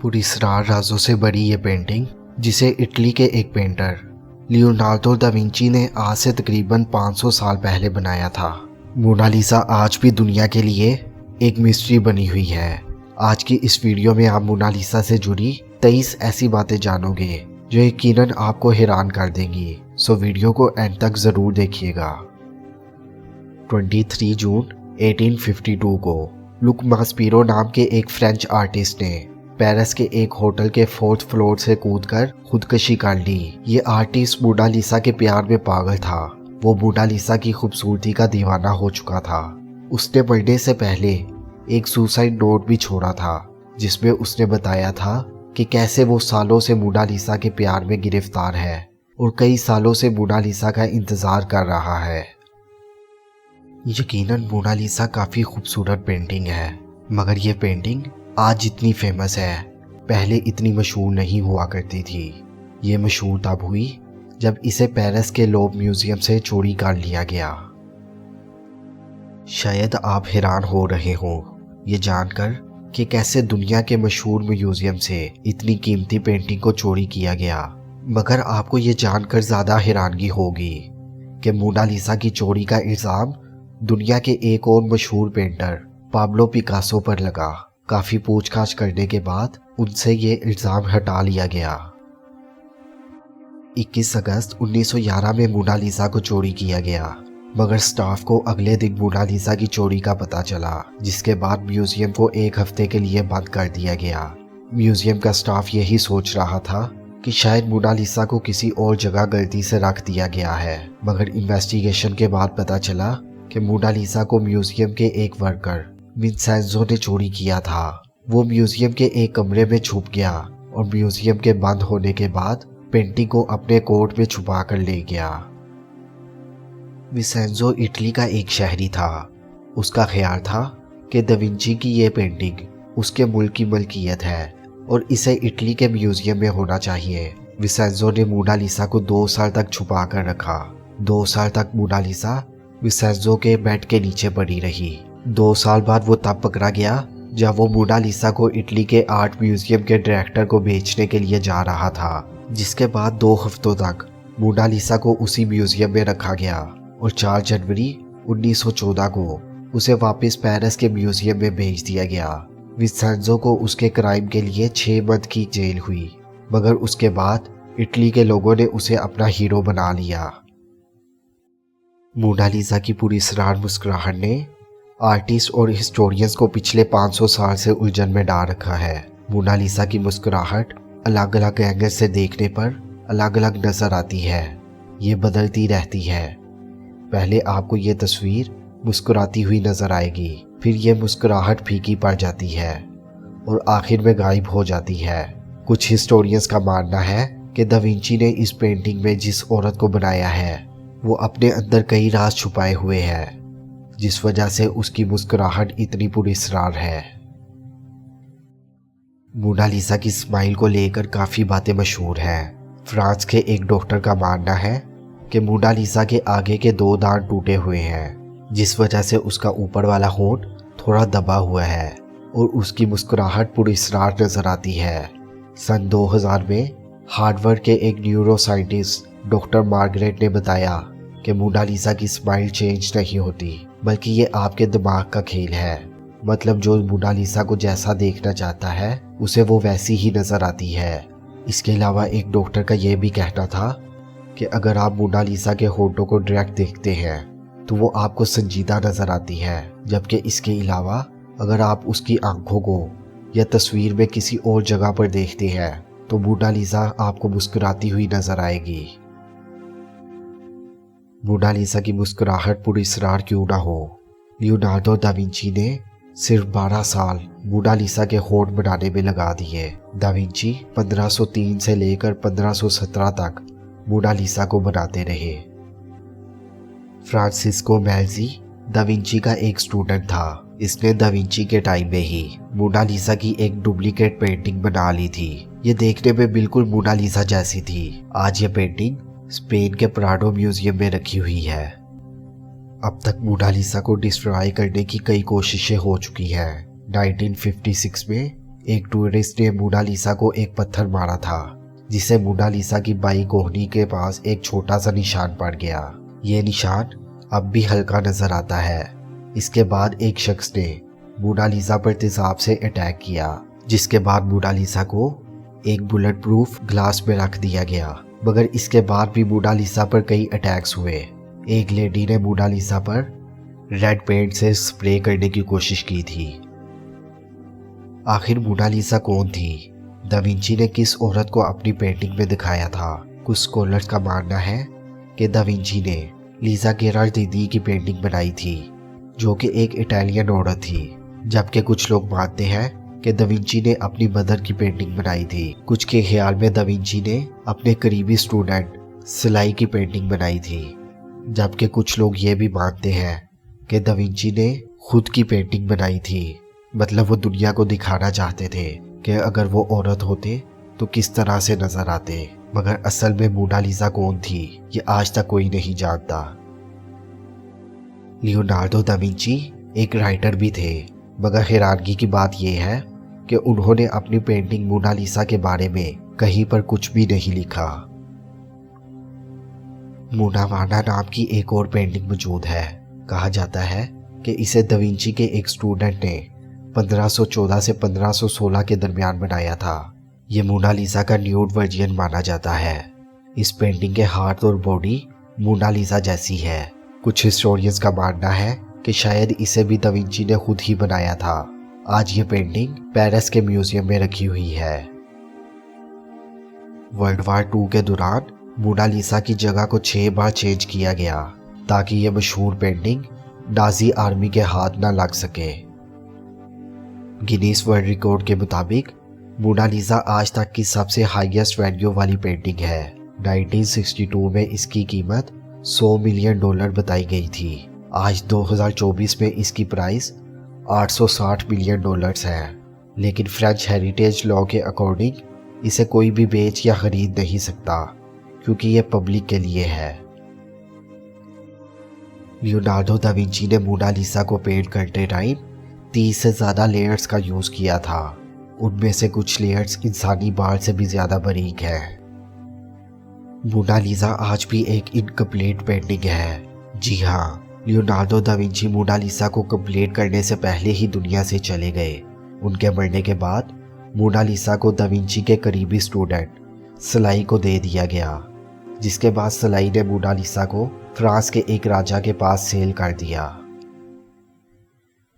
पुरस्कार राजों से बड़ी ये पेंटिंग, जिसे इटली के एक पेंटर लियोनार्डो दा विंची ने आज से तकरीबन 500 साल पहले बनाया था। मोनालिसा आज भी दुनिया के लिए एक मिस्ट्री बनी हुई है। आज की इस वीडियो में आप मोनालिसा से जुड़ी 23 ऐसी बातें जानोगे जो यकीनन आपको हैरान कर देंगी। सो वीडियो को एंड तक ज़रूर देखिएगा। 23 जून 1852 को लुक मास्पीरो नाम के एक फ्रेंच आर्टिस्ट ने पेरिस के एक होटल के 4th फ्लोर से कूदकर खुदकुशी कर ली। ये आर्टिस्ट मोनालिसा के प्यार में पागल था। वो मोनालिसा की खूबसूरती का दीवाना हो चुका था। उसने मरने से पहले एक सुसाइड नोट भी छोड़ा था, जिसमें उसने बताया था कि कैसे वो सालों से मोनालिसा के प्यार में गिरफ्तार है और कई सालों से मोनालिसा का इंतजार कर रहा है। यकीनन मोनालिसा काफ़ी खूबसूरत पेंटिंग है, मगर ये पेंटिंग आज जितनी फेमस है पहले इतनी मशहूर नहीं हुआ करती थी। ये मशहूर तब हुई जब इसे पेरिस के लोव म्यूजियम से चोरी कर लिया गया। शायद आप हैरान हो रहे हो ये जानकर कि कैसे दुनिया के मशहूर म्यूजियम से इतनी कीमती पेंटिंग को चोरी किया गया, मगर आपको ये जानकर ज़्यादा हैरानगी होगी कि मोनालिसा की चोरी का इल्ज़ाम दुनिया के एक और मशहूर पेंटर पाब्लो पिकासो पर लगा। काफ़ी पूछताछ करने के बाद उनसे ये इल्ज़ाम हटा लिया गया। 21 अगस्त 1911 में मोनालिसा को चोरी किया गया, मगर स्टाफ को अगले दिन मोनालिसा की चोरी का पता चला, जिसके बाद म्यूजियम को एक हफ्ते के लिए बंद कर दिया गया। म्यूजियम का स्टाफ यही सोच रहा था कि शायद मोनालिसा को किसी और जगह गलती से रख दिया गया है, मगर इन्वेस्टिगेशन के बाद पता चला कि मोनालिसा को म्यूजियम के एक वर्कर विंसेंजो ने चोरी किया था। वो म्यूजियम के एक कमरे में छुप गया और म्यूजियम के बंद होने के बाद पेंटिंग को अपने कोट में छुपा कर ले गया। विंसेंजो इटली का एक शहरी था। उसका ख्याल था कि दा विंची की ये पेंटिंग उसके मुल्क की मलकियत है और इसे इटली के म्यूजियम में होना चाहिए। विंसेंजो ने मोनालिसा को 2 साल तक छुपा कर रखा। 2 साल तक मोनालिसा विंसेंजो के बेड के नीचे पड़ी रही। 2 साल बाद वो तब पकड़ा गया जब वो मोनालिसा को इटली के आर्ट म्यूजियम के डायरेक्टर को बेचने के लिए जा रहा था, जिसके बाद 2 हफ्तों तक मोनालिसा को उसी म्यूजियम में रखा गया और 4 जनवरी 1914 को उसे वापस पेरिस के म्यूजियम में भेज दिया गया। विंसेंजो को उसके क्राइम के लिए 6 मंथ की जेल हुई, मगर उसके बाद इटली के लोगों ने उसे अपना हीरो बना लिया। मोनालिसा की पूरी सरार मुस्कुराहट ने आर्टिस्ट और हिस्टोरियंस को पिछले 500 साल से उलझन में डाल रखा है। मोनालिसा की मुस्कुराहट अलग अलग एंगल से देखने पर अलग अलग नजर आती है। ये बदलती रहती है। पहले आपको ये तस्वीर मुस्कुराती हुई नजर आएगी, फिर ये मुस्कुराहट फीकी पड़ जाती है और आखिर में गायब हो जाती है। कुछ हिस्टोरियंस का मानना है कि दा विंची ने इस पेंटिंग में जिस औरत को बनाया है वो अपने अंदर कई राज छुपाए हुए हैं, जिस वजह से उसकी मुस्कुराहट इतनी पुरस्कार है। मोनालिसा की स्माइल को लेकर काफ़ी बातें मशहूर हैं। फ्रांस के एक डॉक्टर का मानना है कि मोनालिसा के आगे के 2 दांत टूटे हुए हैं, जिस वजह से उसका ऊपर वाला होंठ थोड़ा दबा हुआ है और उसकी मुस्कुराहट पुरस्कार नजर आती है। सन 2000 में हार्वर्ड के एक न्यूरो साइंटिस्ट डॉक्टर मार्गरेट ने बताया कि मोनालिसा की स्माइल चेंज नहीं होती, बल्कि ये आपके दिमाग का खेल है। मतलब जो मोनालिसा को जैसा देखना चाहता है उसे वो वैसी ही नज़र आती है। इसके अलावा एक डॉक्टर का ये भी कहना था कि अगर आप मोनालिसा के होठों को डायरेक्ट देखते हैं तो वो आपको संजीदा नज़र आती है, जबकि इसके अलावा अगर आप उसकी आंखों को या तस्वीर में किसी और जगह पर देखते हैं तो मोनालिसा आपको मुस्कुराती हुई नज़र आएगी। मोनालिसा की मुस्कुराहट पुरस्कार क्यों ना हो, लियोनार्डो दा विंची ने सिर्फ 12 साल मोनालिसा के होंठ बनाने में लगा दिए। दा विंची 1503 से लेकर 1517 तक मोनालिसा को बनाते रहे। फ्रांसिस्को मेल्ज़ी दा विंची का एक स्टूडेंट था। इसने दा विंची के टाइम में ही मोनालिसा की एक डुप्लीकेट पेंटिंग बना ली थी। ये देखने में बिल्कुल मोनालिसा जैसी थी। आज ये पेंटिंग स्पेन के प्राडो म्यूजियम में रखी हुई है। अब तक मोनालिसा को डिस्ट्रॉय करने की कई कोशिशें हो चुकी हैं। 1956 में एक टूरिस्ट ने मोनालिसा को एक पत्थर मारा था, जिससे मोनालिसा की बाई कोहनी के पास एक छोटा सा निशान पड़ गया। ये निशान अब भी हल्का नजर आता है। इसके बाद एक शख्स ने मोनालिसा पर तेजाब से अटैक किया, जिसके बाद मोनालिसा को एक बुलेट प्रूफ ग्लास में रख दिया गया। मगर इसके बाद भी मोनालिसा पर कई अटैक्स हुए। एक लेडी ने मोनालिसा पर रेड पेंट से स्प्रे करने की कोशिश की थी। आखिर मोनालिसा कौन थी? दा विंची ने किस औरत को अपनी पेंटिंग में दिखाया था? कुछ स्कॉलर्स का मानना है कि दा विंची ने लीजा गेराल्डिनी की पेंटिंग बनाई थी, जो कि एक इटालियन औरत थी, जबकि कुछ लोग मानते हैं कि दा विंची ने अपनी मदर की पेंटिंग बनाई थी। कुछ के ख्याल में दा विंची ने अपने करीबी स्टूडेंट सिलाई की पेंटिंग बनाई थी, जबकि कुछ लोग ये भी मानते हैं कि दा विंची ने खुद की पेंटिंग बनाई थी। मतलब वो दुनिया को दिखाना चाहते थे कि अगर वो औरत होते तो किस तरह से नजर आते। मगर असल में मोनालिसा कौन थी, ये आज तक कोई नहीं जानता। लियोनार्डो दा विंची एक राइटर भी थे, मगर हैरानगी की बात यह है कि उन्होंने अपनी पेंटिंग मोनालिसा के बारे में कहीं पर कुछ भी नहीं लिखा। मोना वाना नाम की एक और पेंटिंग मौजूद है। कहा जाता है कि इसे दा विंची के एक स्टूडेंट ने 1514 से 1516 के दरमियान बनाया था। ये मोनालिसा का न्यूड वर्जन माना जाता है। इस पेंटिंग के हाथ और बॉडी मोनालिसा जैसी है। कुछ हिस्टोरियंस का मानना है कि शायद इसे भी दा विंची ने खुद ही बनाया था। आज ये पेंटिंग पेरिस के म्यूजियम में रखी हुई है। वर्ल्ड वार 2 के दौरान मोनालिसा की जगह को 6 बार चेंज किया गया ताकि ये मशहूर पेंटिंग नाजी आर्मी के हाथ न लग सके। गिनीज वर्ल्ड रिकॉर्ड के मुताबिक मोनालिसा आज तक की सबसे हाईएस्ट वैल्यू वाली पेंटिंग है। 1962 में इसकी कीमत $100 मिलियन बताई गई थी। आज 2024 में इसकी प्राइस $860 मिलियन है। लेकिन फ्रेंच हेरिटेज लॉ के अकॉर्डिंग इसे कोई भी बेच या खरीद नहीं सकता, क्योंकि यह पब्लिक के लिए है। लियोनार्डो दा विंची ने मोनालिसा को पेंट करते टाइम 30 से ज़्यादा लेयर्स का यूज़ किया था। उनमें से कुछ लेयर्स इंसानी बाल से भी ज़्यादा बारीक है। मोनालिसा आज भी एक इनकम्प्लीट पेंटिंग है। जी हाँ, लियोनार्डो दा विंची मोनालिसा को कंप्लीट करने से पहले ही दुनिया से चले गए। उनके मरने के बाद मोनालिसा को दा विंची के करीबी स्टूडेंट सलाई को दे दिया गया, जिसके बाद सलाई ने मोनालिसा को फ्रांस के एक राजा के पास सेल कर दिया।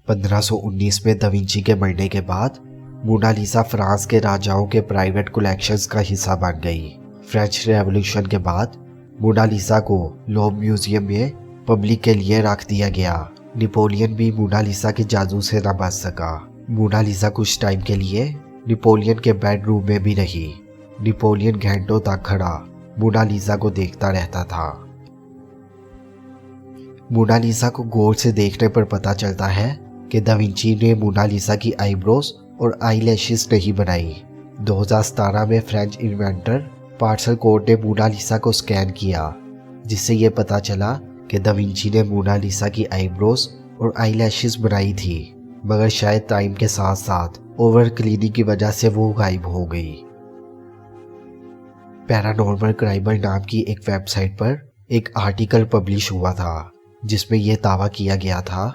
1519 में दा विंची के मरने के बाद मोनालिसा फ्रांस के राजाओं के प्राइवेट कलेक्शंस का हिस्सा बन गई। फ्रेंच रेवोल्यूशन के बाद मोनालिसा को लोव म्यूजियम में पब्लिक के लिए रख दिया गया। नेपोलियन भी मोनालिसा के जादू से न बच सका। मोनालिसा कुछ टाइम के लिए नेपोलियन के बेडरूम में भी रही। नेपोलियन घंटों तक खड़ा मोनालिसा को देखता रहता था। मोनालिसा को गौर से देखने पर पता चलता है कि दा विंची ने मोनालिसा की आईब्रोज और आई लैशेस नहीं बनाई। 2017 में फ्रेंच इन्वेंटर पार्सल कोड ने मोनालिसा को स्कैन किया, जिससे ये पता चला कि दा विंची ने मोनालिसा की आईब्रोज और आई लैशेस बनाई थी, मगर शायद टाइम के साथ साथ ओवर क्लीनिंग की वजह से वो गायब हो गई। पैरानॉर्मल क्राइमर नाम की एक वेबसाइट पर एक आर्टिकल पब्लिश हुआ था, जिसमें यह दावा किया गया था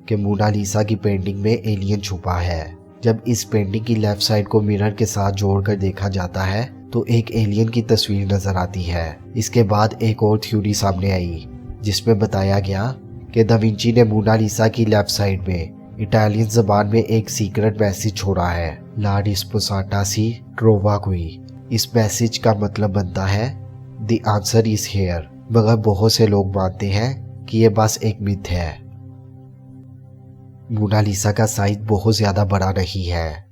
कि मोनालिसा की पेंटिंग में एलियन छुपा है। जब इस पेंटिंग की लेफ्ट साइड को मिरर के साथ जोड़कर देखा जाता है तो एक एलियन की तस्वीर नजर आती है। इसके बाद एक और थ्योरी सामने आई, जिसमें बताया गया कि दा विंची ने मोनालिसा की लेफ्ट साइड में इटालियन जबान में एक सीक्रेट मैसेज छोड़ा है, ला रिस्पोसाटा सी ट्रोवा क्वी। इस मैसेज का मतलब बनता है द आंसर इज हेयर, मगर बहुत से लोग मानते हैं कि यह बस एक मिथ है। मोनालिसा का साइज बहुत ज्यादा बड़ा नहीं है।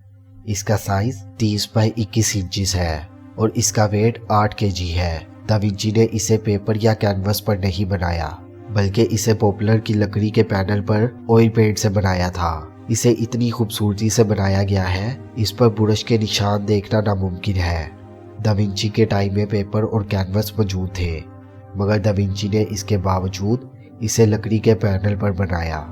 इसका साइज 30 बाई 21 इंचेस है और इसका वेट 8 kg है। दा विंची ने इसे पेपर या कैनवस पर नहीं बनाया, बल्कि इसे पॉपुलर की लकड़ी के पैनल पर ऑयल पेंट से बनाया था। इसे इतनी खूबसूरती से बनाया गया है, इस पर ब्रश के निशान देखना नामुमकिन है। दा विंची के टाइम में पेपर और कैनवस मौजूद थे, मगर दा विंची ने इसके बावजूद इसे लकड़ी के पैनल पर बनाया।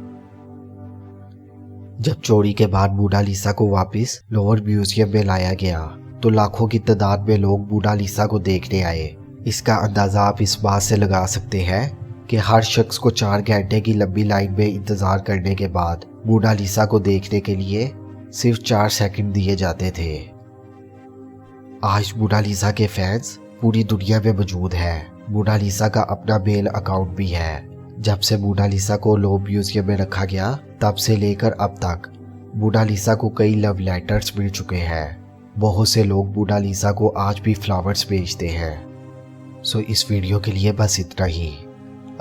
जब चोरी के बाद मोनालिसा को वापस लोवर म्यूजियम में लाया गया तो लाखों की तादाद में लोग मोनालिसा को देखने आए। इसका अंदाजा आप इस बात से लगा सकते हैं कि हर शख्स को 4 घंटे की लंबी लाइन में इंतजार करने के बाद मोनालिसा को देखने के लिए सिर्फ 4 सेकंड दिए जाते थे। आज मोनालिसा के फैंस पूरी दुनिया में मौजूद हैं। मोनालिसा का अपना मेल अकाउंट भी है। जब से मोनालिसा को लोवर म्यूजियम में रखा गया तब से लेकर अब तक मोनालिसा को कई लव लेटर्स मिल चुके हैं। बहुत से लोग मोनालिसा को आज भी फ्लावर्स भेजते हैं। सो इस वीडियो के लिए बस इतना ही।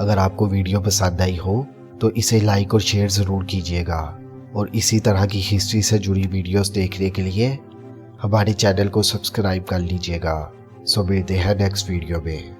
अगर आपको वीडियो पसंद आई हो तो इसे लाइक और शेयर ज़रूर कीजिएगा और इसी तरह की हिस्ट्री से जुड़ी वीडियोस देखने के लिए हमारे चैनल को सब्सक्राइब कर लीजिएगा। सो मिलते हैं नेक्स्ट वीडियो में।